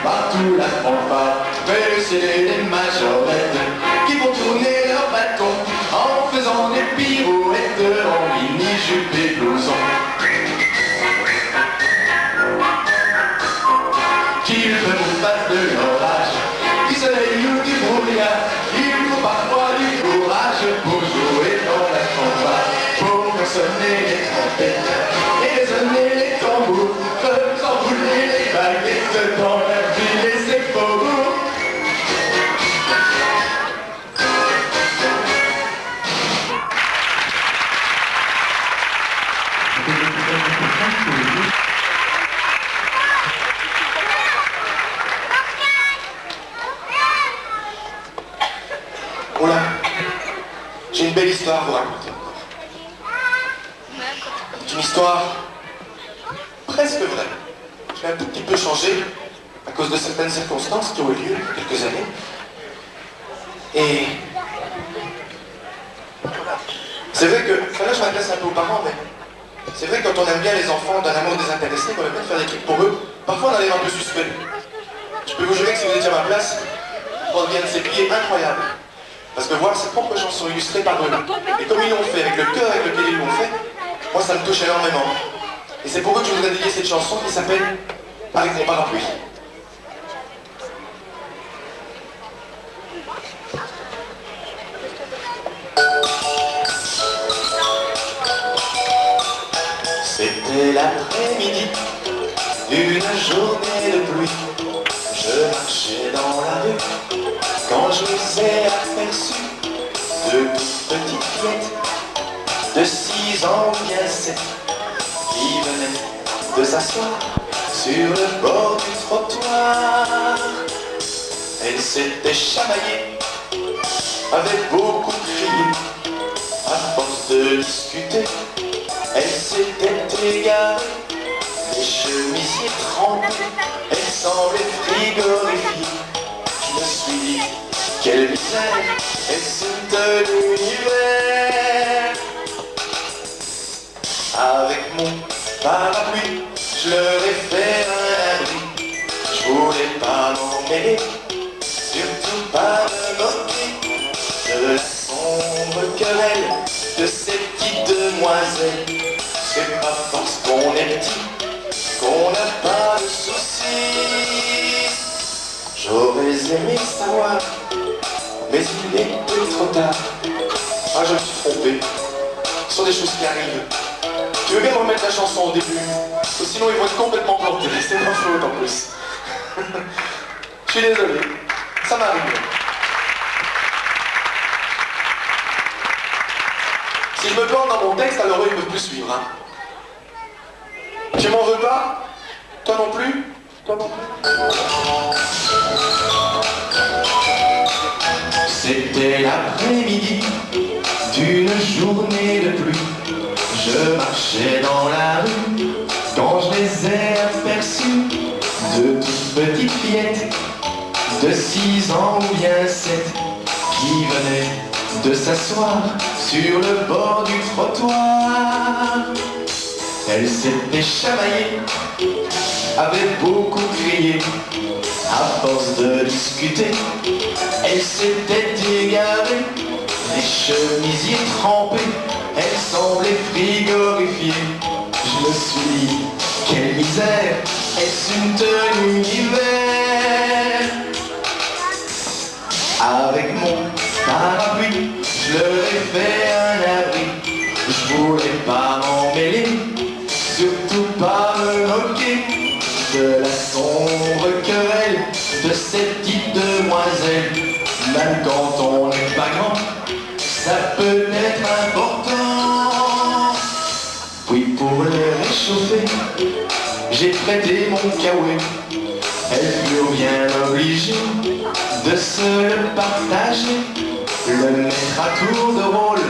partout la fanfare. Mais c'est les majorettes qui vont tourner leur bâton en faisant des pirouettes en mini-jupe et blouson. Qu'il me fasse de l'orage, du soleil ou du brouillard, il faut parfois du courage pour jouer dans la fanfare, pour faire sonner les trompettes et résonner les tambours, faisant rouler les baguettes dans la ville et ses faubourgs. Oh là, j'ai une belle histoire à vous raconter encore. C'est une histoire presque vraie. Je l'ai un tout petit peu changée à cause de certaines circonstances qui ont eu lieu il y a quelques années. Et c'est vrai que, là je m'adresse un peu aux parents, mais c'est vrai que quand on aime bien les enfants d'un amour désintéressé, qu'on aime bien faire des trucs pour eux, parfois on arrive un peu suspect. Je peux vous jurer que si vous étiez à ma place, on revient de ces pieds incroyables. Parce que voir ses propres chansons illustrées par eux, et comme ils l'ont fait, avec le cœur avec lequel ils l'ont fait, moi ça me touche énormément. Et c'est pour eux que je voudrais dédier cette chanson qui s'appelle « Avec mon parapluie ». C'était l'après-midi d'une journée de pluie. Je marchais dans la rue quand je vous ai aperçu deux petites fillettes de 6 ans ou bien 7 qui venaient de s'asseoir sur le bord du trottoir. Elles s'étaient chamaillées, avaient beaucoup crié, à force de discuter, elles s'étaient égarées, les chemisiers trempés, elles semblaient frigorifiées. Je me suis dit, quelle misère, est-ce de l'univers? Avec mon parapluie, je leur ai fait un abri. Je voulais pas m'en mêler, surtout pas me moquer de la sombre querelle de ces petites demoiselles. C'est pas parce qu'on est petit qu'on n'a pas de soucis. J'aurais aimé savoir, mais il était trop tard. Ah, je me suis trompé. Ce sont des choses qui arrivent. Tu veux bien me remettre la chanson au début? Ou sinon ils vont être complètement plantés. C'est ma faute en plus. Je suis désolé. Ça m'arrive. Si je me plante dans mon texte, alors eux ils ne peuvent plus suivre. Hein. Tu m'en veux pas? Toi non plus? Toi non plus? C'était l'après-midi d'une journée de pluie. Je marchais dans la rue quand je les ai aperçus, deux toutes petites fillettes de 6 ans ou bien 7 qui venaient de s'asseoir sur le bord du trottoir. Elles s'étaient chamaillées, avaient beaucoup crié, à force de discuter, elles s'étaient égarées, les chemisiers trempés, elles semblaient frigorifiées. Je me suis dit, quelle misère, est-ce une tenue d'hiver? Avec mon parapluie, je leur ai fait un abri. Je voulais pas m'en mêler, surtout pas me moquer de la sombre querelle de ces petites demoiselles. Même quand on n'est pas grand, ça peut être important. Puis pour les réchauffer, j'ai prêté mon kawaii. Elles furent bien obligées de se le partager, le mettre à tour de rôle.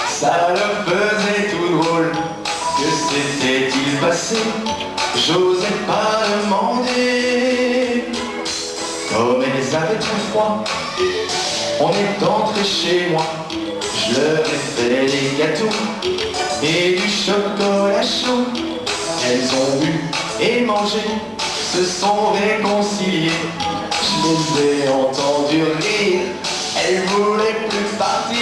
Ça leur faisait tout drôle. Que s'était-il passé? J'osais pas demander. Comme elles avaient trop froid, on est entré chez moi. Je leur ai fait des gâteaux et du chocolat chaud. Elles ont bu et mangé, se sont réconciliées. les ai entendus rire, elles voulaient plus partir.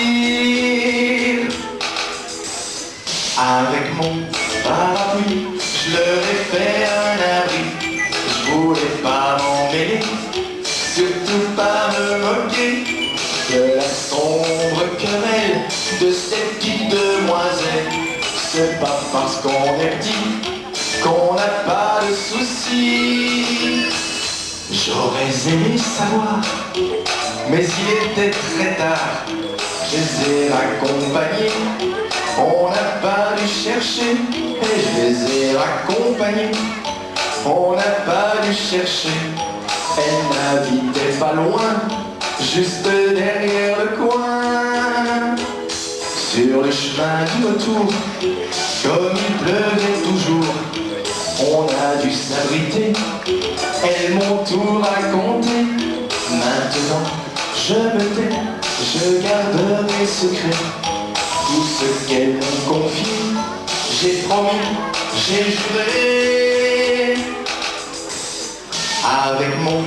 Avec mon parapluie, je leur ai fait un abri. Je voulais pas m'en mêler, surtout pas me moquer de la sombre querelle de cette petite demoiselle. C'est pas parce qu'on est petit qu'on n'a pas de soucis. J'aurais aimé savoir, mais il était très tard. Je les ai raccompagnés, on n'a pas dû chercher. Et je les ai raccompagnés, on n'a pas dû chercher. Elle n'habitait pas loin, juste derrière le coin. Sur le chemin du retour, comme il pleuvait toujours, on a dû s'abriter. Elles m'ont tout raconté. Maintenant, je me tais, je garde mes secrets. Tout ce qu'elles m'ont confié, j'ai promis, j'ai juré. Avec mon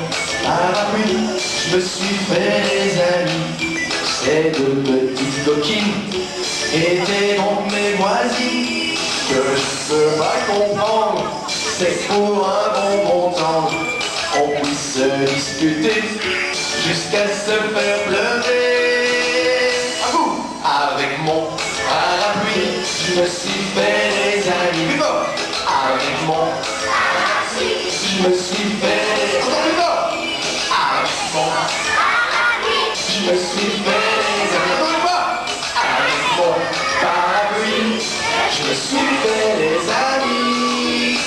parapluie, je me suis fait des amis. Ces deux petites coquines étaient donc mes voisines. Que je peux pas comprendre, c'est que pour un bon montant, on puisse se disputer jusqu'à se faire pleurer. À vous! Avec mon parapluie, je me suis fait des amis. Plus fort! Avec mon parapluie, je me suis fait. Encore plus fort! Avec mon parapluie, je me suis fait des amis. Encore plus fort! Avec mon parapluie, je me suis fait des amis.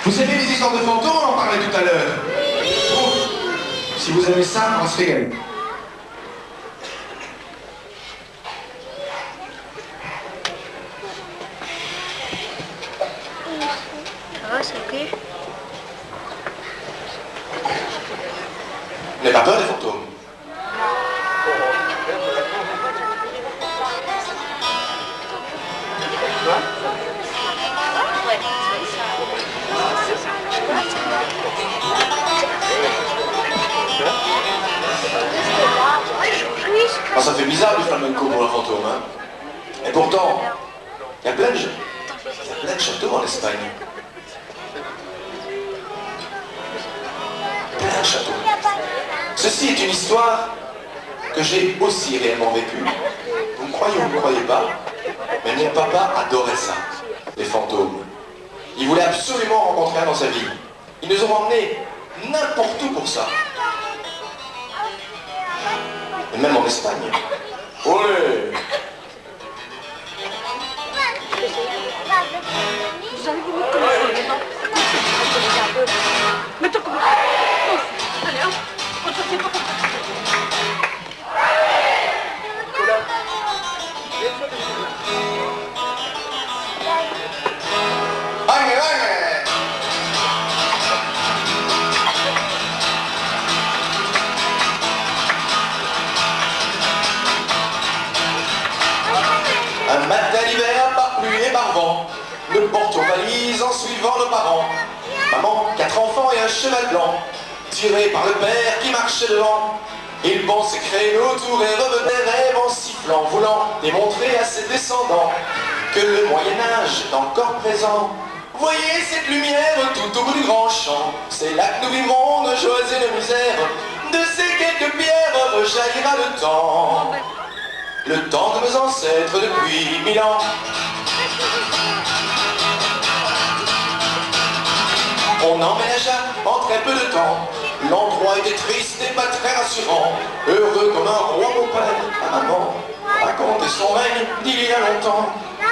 Vous aimez les histoires de fantômes, on en parlait tout à l'heure. Oh, si vous aimez ça, on va se régaler. Ça va, c'est ok. Vous n'avez pas peur des fantômes? Ah, ça fait bizarre du flamenco pour un fantôme, hein. Et pourtant, il y a plein de châteaux en Espagne. Plein de châteaux. Ceci est une histoire que j'ai aussi réellement vécue. Vous me croyez ou vous ne me croyez pas, mais mon papa adorait ça, les fantômes. Il voulait absolument rencontrer un dans sa vie. Ils nous ont emmenés n'importe où pour ça. Et même en Espagne. Olé! Vous avez voulu commencer maintenant. Mais toi, comment? Allez, hop, on se fait pas. Un matin d'hiver, par pluie et par vent, nous portions valise en suivant nos parents. Maman, 4 enfants et un cheval blanc, tiré par le père qui marchait devant. Ils pensaient créer autour et revenaient rêve en sifflant, voulant démontrer à ses descendants que le Moyen-Âge est encore présent. Voyez cette lumière tout au bout du grand champ, c'est là que nous vivons nos joies et nos misères. De ces quelques pierres rejaillira le temps. Le temps de nos ancêtres depuis 1000 ans. On emménagea en très peu de temps. L'endroit était triste et pas très rassurant. Heureux comme un roi au palais, à maman racontait son règne d'il y a longtemps.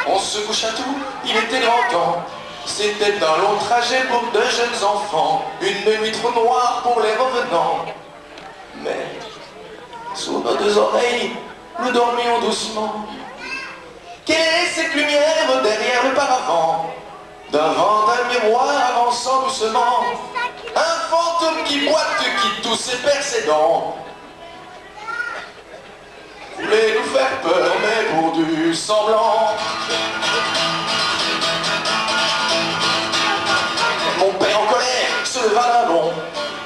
On se coucha tout, il était grand temps. C'était un long trajet pour 2 jeunes enfants. Une nuit trop noire pour les revenants. Mais sous nos 2 oreilles, nous dormions doucement. Quelle est cette lumière derrière le paravent? Devant un miroir avançant doucement, un fantôme qui boite, qui tousse et perd ses dents. semblant. Mon père en colère se leva d'un bond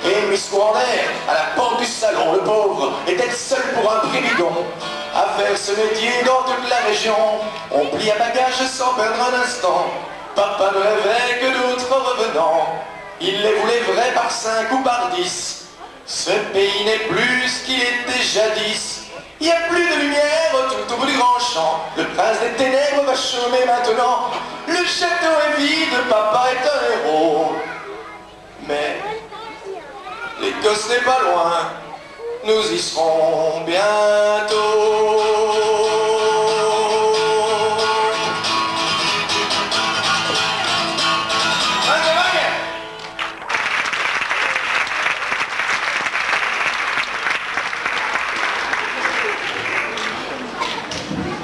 et mit ce coup en l'air à la porte du salon. Le pauvre était seul pour un prix bidon à faire ce métier dans toute la région. On plia bagage sans perdre un instant. Papa ne rêvait que d'autres revenants. Il les voulait vrais par 5 ou par 10. Ce pays n'est plus ce qu'il était jadis. Il n'y a plus de lumière tout au bout du grand champ. Le prince des ténèbres va chômer maintenant. Le château est vide, papa est un héros. Mais l'Écosse n'est pas loin. Nous y serons bientôt.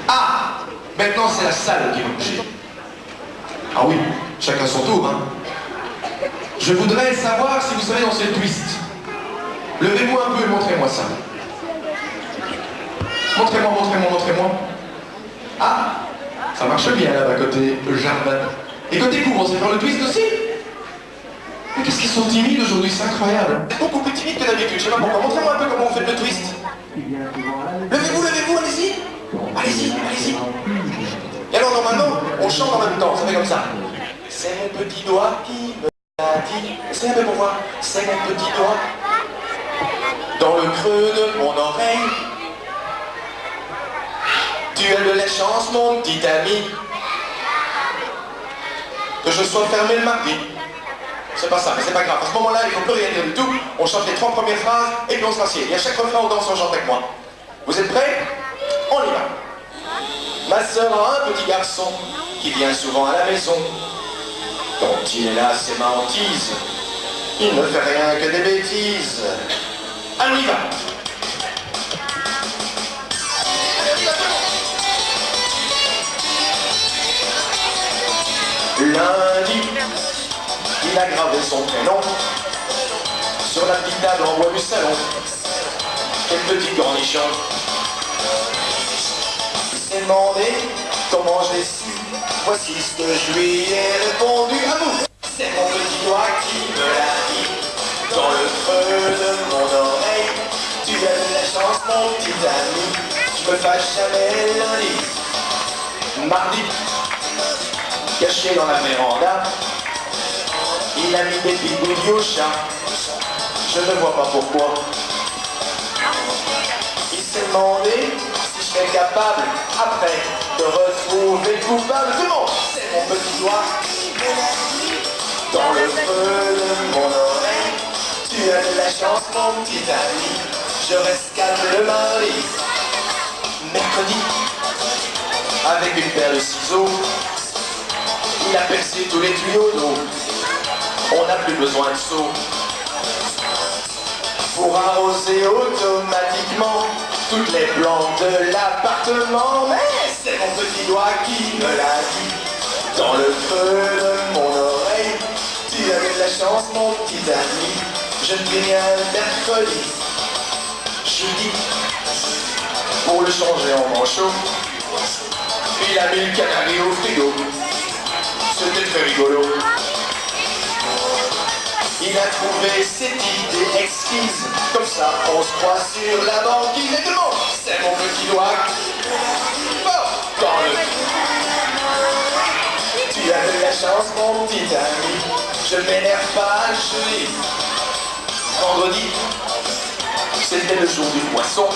Ah, maintenant c'est la salle qui va bouger. Ah oui, chacun son tour, hein. Je voudrais savoir si vous savez danser le twist. Levez-vous un peu et montrez-moi ça. Montrez-moi, montrez-moi, montrez-moi. Ah, ça marche bien là-bas côté jardin. Et côté cour, on sait faire le twist aussi? Mais qu'est-ce qu'ils sont timides aujourd'hui, c'est incroyable. Beaucoup plus timide que d'habitude, je sais pas pourquoi. Montrez-moi un peu comment on fait le twist. Levez-vous, levez-vous, allez-y. Allez-y, allez-y. Et alors normalement, on chante en même temps, ça fait comme ça. C'est mon petit doigt qui me l'a dit. C'est un peu pour voir. C'est mon petit doigt dans le creux de mon oreille. Tu as de la chance, mon petit ami, que je sois fermé le mardi. C'est pas ça, mais c'est pas grave. À ce moment-là, il ne faut plus rien dire du tout. On chante les 3 premières phrases et puis on se rassied. Et à chaque refrain, on danse, on chante avec moi. Vous êtes prêts? On y va. Ma sœur a un petit garçon qui vient souvent à la maison. Quand il est là, c'est ma hantise. Il ne fait rien que des bêtises. Allez, on y va. Lundi, il a gravé son prénom sur la petite table en bois du salon. Quel petit cornichon. Il s'est demandé comment je l'ai su. Voici ce que je lui ai répondu. À vous. C'est mon petit doigt qui me l'a dit. Dans le creux de mon oreille. Tu as de la chance, mon petit ami. Je me fâche jamais lundi. Mardi, caché dans la véranda, il a mis des bigouilles au chat. Je ne vois pas pourquoi. Il s'est demandé si je serais capable, après, de retrouver le coupable du monde. C'est mon petit doigt dans le creux de mon oreille. Tu as de la chance, mon petit ami. Je reste calme le mardi. Mercredi, avec une paire de ciseaux, il a percé tous les tuyaux d'eau. On n'a plus besoin de seau pour arroser automatiquement toutes les plantes de l'appartement. Mais c'est mon petit doigt qui me l'a dit. Dans le creux de mon oreille. Tu as de la chance, mon petit ami. Je ne dis rien mercredi. Jeudi, pour le changer en manchot, il a mis le canari au frigo. C'était très rigolo. Il a trouvé cette idée exquise. Comme ça, on se croit sur la banquise. Et tout le monde, c'est mon petit doigt. Oh, dans le... Tu as de la chance, mon petit ami. Je m'énerve pas, je dis. Vendredi, c'était le jour du poisson.